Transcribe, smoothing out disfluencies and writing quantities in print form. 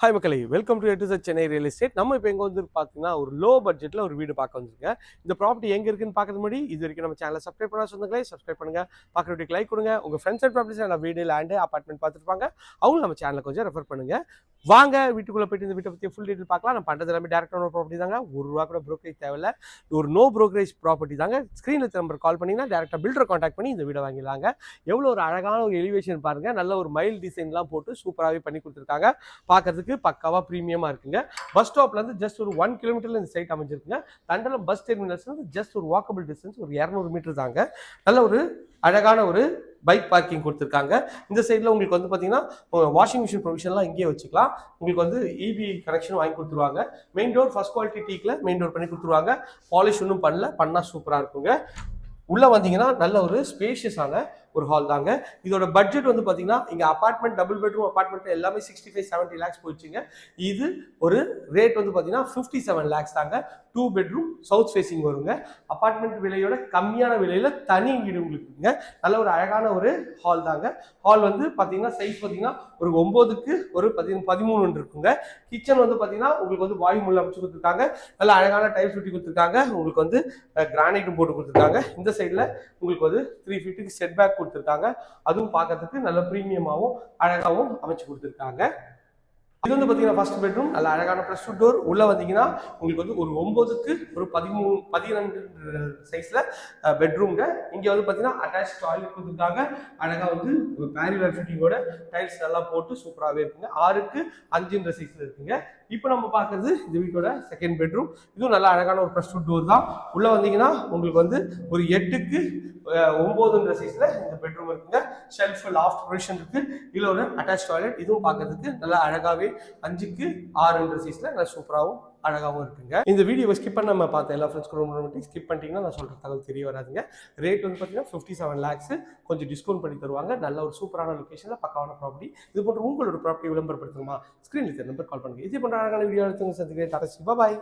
Hi மக்களே, welcome to எட்டு Chennai real estate. நம்ம இப்போ எங்கே வந்து பார்த்தீங்கன்னா ஒரு லோ பட்ஜெட்டில் ஒரு வீடு பார்க்க வந்துருக்கேன். இந்த ப்ராப்பர்ட்டி எங்கே இருக்குன்னு பார்க்கறது முன்னாடி இது வரைக்கும் நம்ம சேனலை சப்ஸ்கிரைப் பண்ண சொந்தங்களே சப்ஸ்கிரைப் பண்ணுங்க. பார்க்குற வீட்டுக்கு லைக் கொடுங்க. உங்கள் ஃப்ரெண்ட்ஸ் அண்ட் ப்ராப்பர்ட்டிஸ் நான் வீடு லேண்டு அப்பார்ட்மெண்ட் பார்த்துருப்பாங்க, அவங்க நம்ம சேனலை கொஞ்சம் ரெஃபர் பண்ணுங்க. வாங்க வீட்டுக்குள்ளே போயிட்டு இந்த வீட்டை பற்றி ஃபுல் டீட்டெயில் பார்க்கலாம். நம்ம பண்ணுறது எல்லாமே டேரக்டான ப்ராப்பர்ட்டி தாங்க. ₹1 கூட ப்ரோக்கரேஜ் தேவையில்ல. ஒரு நோ ப்ரோக்கரேஜ் ப்ராப்பர்ட்டி தாங்க. ஸ்க்ரீனில் நம்பர் கால் பண்ணிங்கன்னா டேரெக்டாக பில்டரை காண்டாக்ட் பண்ணி இந்த வீடை வாங்கிடலாங்க. எவ்வளோ ஒரு அழகான ஒரு எலிவேஷன் பாருங்கள். நல்ல ஒரு மைல் டிசைன்லாம் போட்டு சூப்பராகவே பண்ணி கொடுத்துருக்காங்க. பார்க்கறதுக்கு பக்காவாக ப்ரீமியமாக இருக்குங்க. பஸ் ஸ்டாப்லேருந்து ஜஸ்ட் ஒரு 1 கிலோமீட்டரில் இந்த சைட் அமைஞ்சிருக்குங்க. தண்டலம் பஸ் டெர்மினல்ஸ்லேருந்து ஜஸ்ட் ஒரு வாக்கபிள் டிஸ்டன்ஸ் ஒரு 200 மீட்டர் தாங்க. நல்ல ஒரு அழகான ஒரு பைக் பார்க்கிங் கொடுத்துருக்காங்க. இந்த சைடில் உங்களுக்கு வந்து பார்த்தீங்கன்னா வாஷிங் மிஷின் ப்ரொவிஷன்லாம் இங்கேயே வச்சுக்கலாம். உங்களுக்கு வந்து இபி கனெக்ஷன் வாங்கி கொடுத்துருவாங்க. மெயின் டோர் ஃபர்ஸ்ட் குவாலிட்டி டீக்கில் மெயின் டோர் பண்ணி கொடுத்துருவாங்க. பாலிஷ் ஒன்றும் பண்ணல, பண்ணால் சூப்பராக இருக்குங்க. உள்ளே வந்தீங்கன்னா நல்ல ஒரு ஸ்பேஷியஸான ஒரு ஹால் தாங்க. இதோட பட்ஜெட் வந்து பார்த்தீங்கன்னா இங்கே அப்பார்ட்மெண்ட் டபுள் பெட்ரூம் அப்பார்ட்மெண்ட் எல்லாமே 65-70 lakhs போயிடுச்சுங்க. இது ஒரு ரேட் வந்து பார்த்தீங்கன்னா 57 lakhs தாங்க. 2 bedroom சவுத் ஃபேசிங் வருங்க. அப்பார்ட்மெண்ட் விலையோட கம்மியான விலையில் தனி வீடு உங்களுக்குங்க. நல்ல ஒரு அழகான ஒரு ஹால் தாங்க. ஹால் வந்து பார்த்தீங்கன்னா சைஸ் பார்த்தீங்கன்னா ஒரு 9க்கு ஒரு 13 இருக்குங்க. கிச்சன் வந்து பார்த்தீங்கன்னா உங்களுக்கு வந்து வாயு முள்ள அமைச்சு கொடுத்துருக்காங்க. நல்ல அழகான டைல்ஸ் ஒட்டி கொடுத்துருக்காங்க. உங்களுக்கு வந்து கிரானைட்டும் போட்டு கொடுத்துருக்காங்க. இந்த சைடில் உங்களுக்கு வந்து 3 feet செட் பேக் கொடுத்துருக்காங்க. அதுவும் பார்க்கறதுக்கு நல்ல பிரீமியமாகவும் அழகாகவும் அமைச்சு கொடுத்துருக்காங்க. இது வந்து பார்த்தீங்கன்னா ஃபர்ஸ்ட் பெட்ரூம் நல்ல அழகான ப்ரெஸ் டோர். உள்ள வந்தீங்கன்னா உங்களுக்கு வந்து ஒரு 9க்கு ஒரு 12 சைஸ்ல பெட்ரூம்ங்க. இங்க வந்து பார்த்தீங்கன்னா அட்டாச் டாய்லெட் கொடுத்துருக்காங்க. அழகா வந்து ஒரு பேரிலர் ஃபிட்டிங்கோட டைல்ஸ் நல்லா போட்டு சூப்பராகவே இருக்குங்க. 6க்கு 5 சைஸ்ல இருக்குங்க. இப்போ நம்ம பார்க்கறது இந்த வீட்டோட செகண்ட் பெட்ரூம். இதுவும் நல்ல அழகான ஒரு ப்ரெஸ் டோர் தான். உள்ள வந்தீங்கன்னா உங்களுக்கு வந்து ஒரு 8க்கு 9 சைஸ்ல இந்த பெட்ரூம் இருக்குங்க. ஷெல்ஃப் லாஃப்ட் ப்ரொவிஷன் இருக்கு. இதுல ஒரு அட்டாச் டாய்லெட். இதுவும் பார்க்கறதுக்கு நல்லா அழகாவே 5க்கு 6 சைஸ்ல நல்லா சூப்பராகவும் அழகாகவும் இருக்குங்க. இந்த வீடியோவை ஸ்கிப் பண்ண நம்ம பார்த்த எல்லா ஃப்ரெண்ட்ஸ்க்கு ரொம்ப ஸ்கிப் பண்ணிட்டீங்கன்னா நான் சொல்ற தகவல் தெரிய வராதுங்க. ரேட் வந்து பார்த்தீங்கன்னா 57 lakhs. கொஞ்சம் டிஸ்கவுண்ட் பண்ணி தருவாங்க. நல்ல ஒரு சூப்பரான லொகேஷன்ல பக்காவான ப்ராப்பர்ட்டி. இது போன்ற உங்களோட ப்ராப்பர்ட்டி விளம்பரப்படுத்தணுமா? ஸ்கிரீன்ல நம்பர் கால் பண்ணுங்க. இதே போன்ற அழகான வீடியோ எடுத்து சந்திக்கிறேன். டாடா, பாய்.